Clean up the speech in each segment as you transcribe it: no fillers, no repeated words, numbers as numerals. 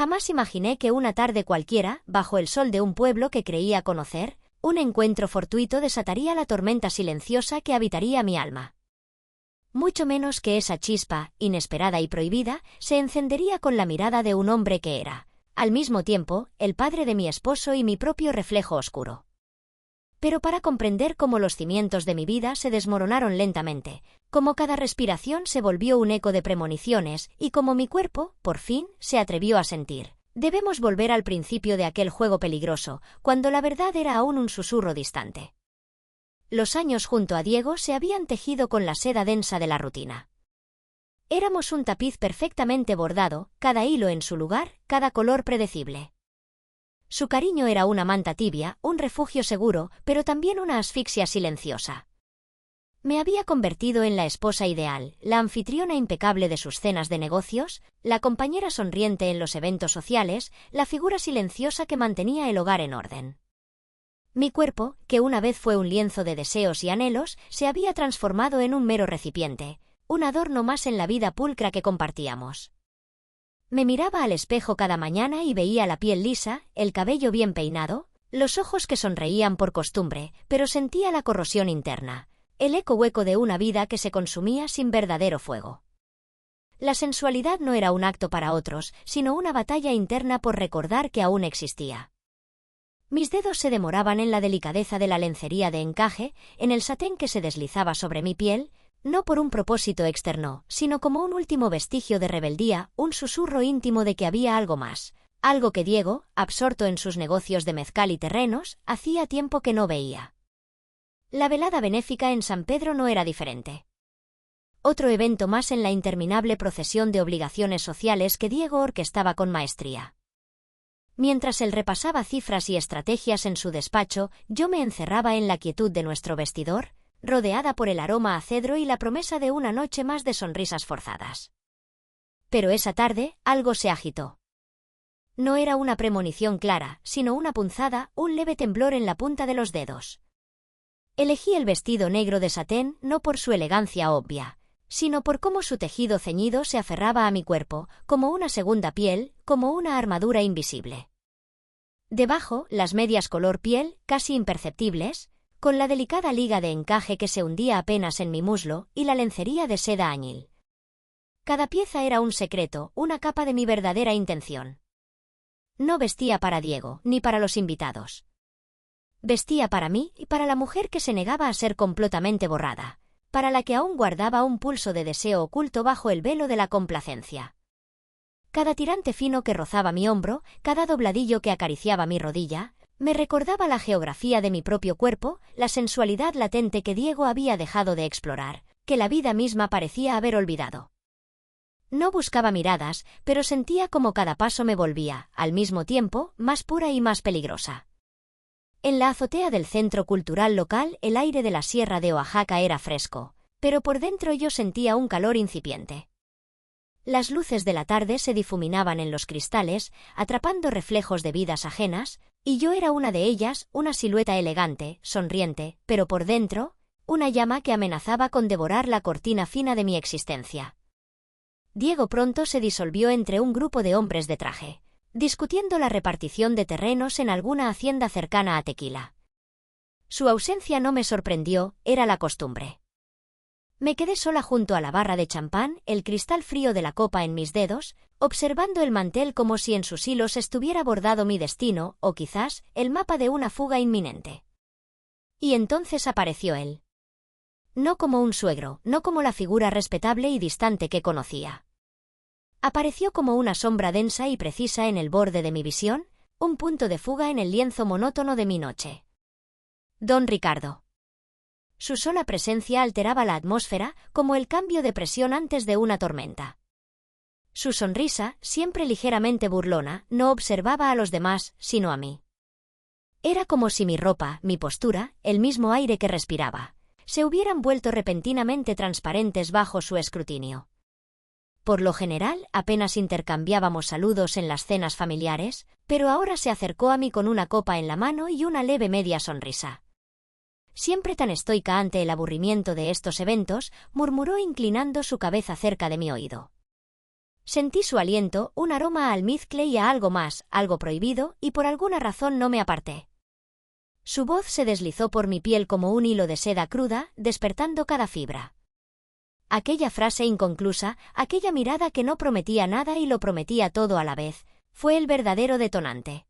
Jamás imaginé que una tarde cualquiera, bajo el sol de un pueblo que creía conocer, un encuentro fortuito desataría la tormenta silenciosa que habitaría mi alma. Mucho menos que esa chispa, inesperada y prohibida, se encendería con la mirada de un hombre que era, al mismo tiempo, el padre de mi esposo y mi propio reflejo oscuro. Pero para comprender cómo los cimientos de mi vida se desmoronaron lentamente, cómo cada respiración se volvió un eco de premoniciones y cómo mi cuerpo, por fin, se atrevió a sentir, debemos volver al principio de aquel juego peligroso, cuando la verdad era aún un susurro distante. Los años junto a Diego se habían tejido con la seda densa de la rutina. Éramos un tapiz perfectamente bordado, cada hilo en su lugar, cada color predecible. Su cariño era una manta tibia, un refugio seguro, pero también una asfixia silenciosa. Me había convertido en la esposa ideal, la anfitriona impecable de sus cenas de negocios, la compañera sonriente en los eventos sociales, la figura silenciosa que mantenía el hogar en orden. Mi cuerpo, que una vez fue un lienzo de deseos y anhelos, se había transformado en un mero recipiente, un adorno más en la vida pulcra que compartíamos. Me miraba al espejo cada mañana y veía la piel lisa, el cabello bien peinado, los ojos que sonreían por costumbre, pero sentía la corrosión interna, el eco hueco de una vida que se consumía sin verdadero fuego. La sensualidad no era un acto para otros, sino una batalla interna por recordar que aún existía. Mis dedos se demoraban en la delicadeza de la lencería de encaje, en el satén que se deslizaba sobre mi piel, no por un propósito externo, sino como un último vestigio de rebeldía, un susurro íntimo de que había algo más, algo que Diego, absorto en sus negocios de mezcal y terrenos, hacía tiempo que no veía. La velada benéfica en San Pedro no era diferente. Otro evento más en la interminable procesión de obligaciones sociales que Diego orquestaba con maestría. Mientras él repasaba cifras y estrategias en su despacho, yo me encerraba en la quietud de nuestro vestidor, rodeada por el aroma a cedro y la promesa de una noche más de sonrisas forzadas. Pero esa tarde, algo se agitó. No era una premonición clara, sino una punzada, un leve temblor en la punta de los dedos. Elegí el vestido negro de satén no por su elegancia obvia, sino por cómo su tejido ceñido se aferraba a mi cuerpo, como una segunda piel, como una armadura invisible. Debajo, las medias color piel, casi imperceptibles, con la delicada liga de encaje que se hundía apenas en mi muslo y la lencería de seda añil. Cada pieza era un secreto, una capa de mi verdadera intención. No vestía para Diego, ni para los invitados. Vestía para mí y para la mujer que se negaba a ser completamente borrada, para la que aún guardaba un pulso de deseo oculto bajo el velo de la complacencia. Cada tirante fino que rozaba mi hombro, cada dobladillo que acariciaba mi rodilla, me recordaba la geografía de mi propio cuerpo, la sensualidad latente que Diego había dejado de explorar, que la vida misma parecía haber olvidado. No buscaba miradas, pero sentía como cada paso me volvía, al mismo tiempo, más pura y más peligrosa. En la azotea del centro cultural local el aire de la sierra de Oaxaca era fresco, pero por dentro yo sentía un calor incipiente. Las luces de la tarde se difuminaban en los cristales, atrapando reflejos de vidas ajenas, y yo era una de ellas, una silueta elegante, sonriente, pero por dentro, una llama que amenazaba con devorar la cortina fina de mi existencia. Diego pronto se disolvió entre un grupo de hombres de traje, discutiendo la repartición de terrenos en alguna hacienda cercana a Tequila. Su ausencia no me sorprendió, era la costumbre. Me quedé sola junto a la barra de champán, el cristal frío de la copa en mis dedos, observando el mantel como si en sus hilos estuviera bordado mi destino, o quizás, el mapa de una fuga inminente. Y entonces apareció él. No como un suegro, no como la figura respetable y distante que conocía. Apareció como una sombra densa y precisa en el borde de mi visión, un punto de fuga en el lienzo monótono de mi noche. Don Ricardo. Su sola presencia alteraba la atmósfera, como el cambio de presión antes de una tormenta. Su sonrisa, siempre ligeramente burlona, no observaba a los demás, sino a mí. Era como si mi ropa, mi postura, el mismo aire que respiraba, se hubieran vuelto repentinamente transparentes bajo su escrutinio. Por lo general, apenas intercambiábamos saludos en las cenas familiares, pero ahora se acercó a mí con una copa en la mano y una leve media sonrisa. Siempre tan estoica ante el aburrimiento de estos eventos, murmuró inclinando su cabeza cerca de mi oído. Sentí su aliento, un aroma a almizcle y a algo más, algo prohibido, y por alguna razón no me aparté. Su voz se deslizó por mi piel como un hilo de seda cruda, despertando cada fibra. Aquella frase inconclusa, aquella mirada que no prometía nada y lo prometía todo a la vez, fue el verdadero detonante.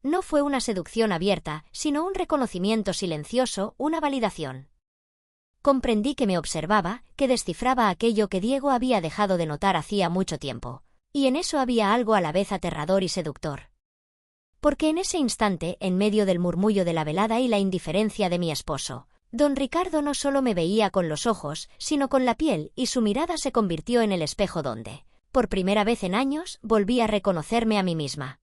No fue una seducción abierta, sino un reconocimiento silencioso, una validación. Comprendí que me observaba, que descifraba aquello que Diego había dejado de notar hacía mucho tiempo, y en eso había algo a la vez aterrador y seductor. Porque en ese instante, en medio del murmullo de la velada y la indiferencia de mi esposo, don Ricardo no solo me veía con los ojos, sino con la piel, y su mirada se convirtió en el espejo donde, por primera vez en años, volví a reconocerme a mí misma.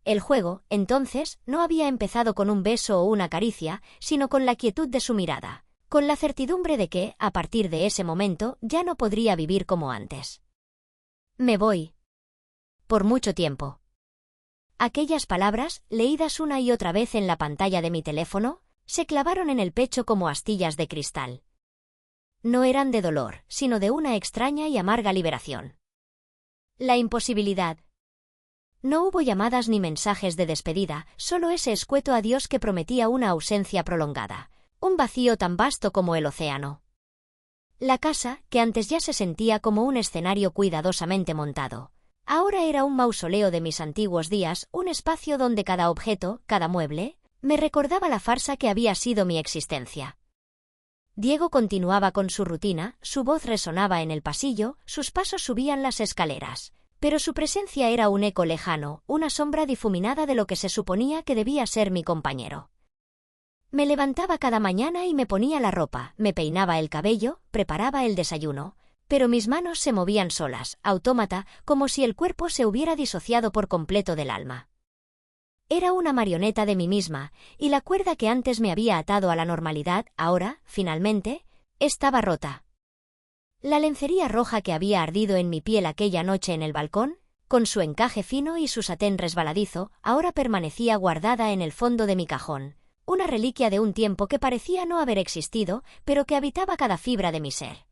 El juego, entonces, no había empezado con un beso o una caricia, sino con la quietud de su mirada, con la certidumbre de que, a partir de ese momento, ya no podría vivir como antes. Me voy. Por mucho tiempo. Aquellas palabras, leídas una y otra vez en la pantalla de mi teléfono, se clavaron en el pecho como astillas de cristal. No eran de dolor, sino de una extraña y amarga liberación. La imposibilidad. No hubo llamadas ni mensajes de despedida, solo ese escueto adiós que prometía una ausencia prolongada, un vacío tan vasto como el océano. La casa, que antes ya se sentía como un escenario cuidadosamente montado, ahora era un mausoleo de mis antiguos días, un espacio donde cada objeto, cada mueble, me recordaba la farsa que había sido mi existencia. Diego continuaba con su rutina, su voz resonaba en el pasillo, sus pasos subían las escaleras, pero su presencia era un eco lejano, una sombra difuminada de lo que se suponía que debía ser mi compañero. Me levantaba cada mañana y me ponía la ropa, me peinaba el cabello, preparaba el desayuno, pero mis manos se movían solas, autómata, como si el cuerpo se hubiera disociado por completo del alma. Era una marioneta de mí misma, y la cuerda que antes me había atado a la normalidad, ahora, finalmente, estaba rota. La lencería roja que había ardido en mi piel aquella noche en el balcón, con su encaje fino y su satén resbaladizo, ahora permanecía guardada en el fondo de mi cajón, una reliquia de un tiempo que parecía no haber existido, pero que habitaba cada fibra de mi ser.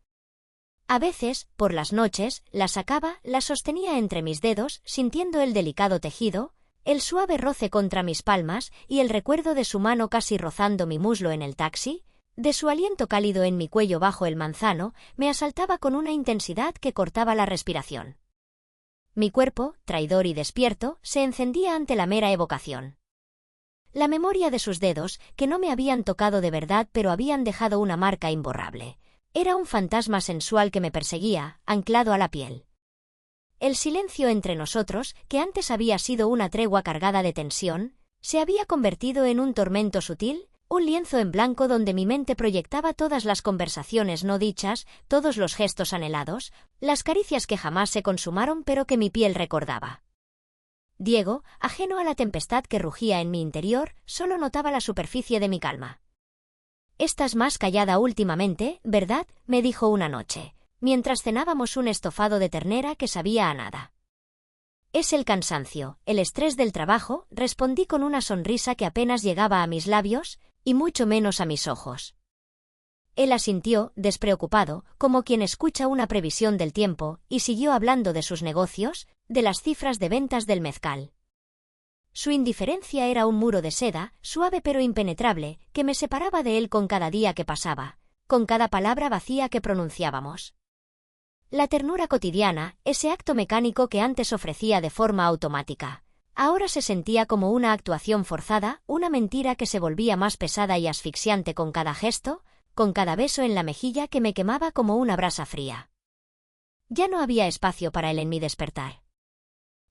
A veces, por las noches, la sacaba, la sostenía entre mis dedos, sintiendo el delicado tejido, el suave roce contra mis palmas y el recuerdo de su mano casi rozando mi muslo en el taxi, de su aliento cálido en mi cuello bajo el manzano, me asaltaba con una intensidad que cortaba la respiración. Mi cuerpo, traidor y despierto, se encendía ante la mera evocación. La memoria de sus dedos, que no me habían tocado de verdad pero habían dejado una marca imborrable, era un fantasma sensual que me perseguía, anclado a la piel. El silencio entre nosotros, que antes había sido una tregua cargada de tensión, se había convertido en un tormento sutil, un lienzo en blanco donde mi mente proyectaba todas las conversaciones no dichas, todos los gestos anhelados, las caricias que jamás se consumaron pero que mi piel recordaba. Diego, ajeno a la tempestad que rugía en mi interior, solo notaba la superficie de mi calma. «Estás más callada últimamente, ¿verdad?», me dijo una noche, mientras cenábamos un estofado de ternera que sabía a nada. «Es el cansancio, el estrés del trabajo», respondí con una sonrisa que apenas llegaba a mis labios, y mucho menos a mis ojos. Él asintió, despreocupado, como quien escucha una previsión del tiempo, y siguió hablando de sus negocios, de las cifras de ventas del mezcal. Su indiferencia era un muro de seda, suave pero impenetrable, que me separaba de él con cada día que pasaba, con cada palabra vacía que pronunciábamos. La ternura cotidiana, ese acto mecánico que antes ofrecía de forma automática, ahora se sentía como una actuación forzada, una mentira que se volvía más pesada y asfixiante con cada gesto, con cada beso en la mejilla que me quemaba como una brasa fría. Ya no había espacio para él en mi despertar.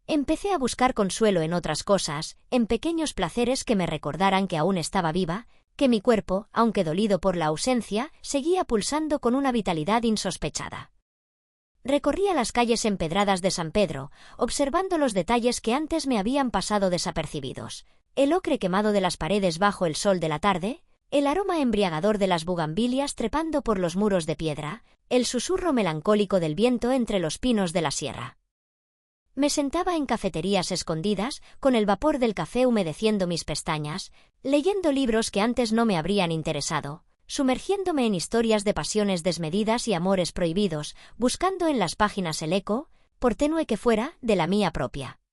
Empecé a buscar consuelo en otras cosas, en pequeños placeres que me recordaran que aún estaba viva, que mi cuerpo, aunque dolido por la ausencia, seguía pulsando con una vitalidad insospechada. Recorría las calles empedradas de San Pedro, observando los detalles que antes me habían pasado desapercibidos, el ocre quemado de las paredes bajo el sol de la tarde, el aroma embriagador de las bugambilias trepando por los muros de piedra, el susurro melancólico del viento entre los pinos de la sierra. Me sentaba en cafeterías escondidas, con el vapor del café humedeciendo mis pestañas, leyendo libros que antes no me habrían interesado, sumergiéndome en historias de pasiones desmedidas y amores prohibidos, buscando en las páginas el eco, por tenue que fuera, de la mía propia.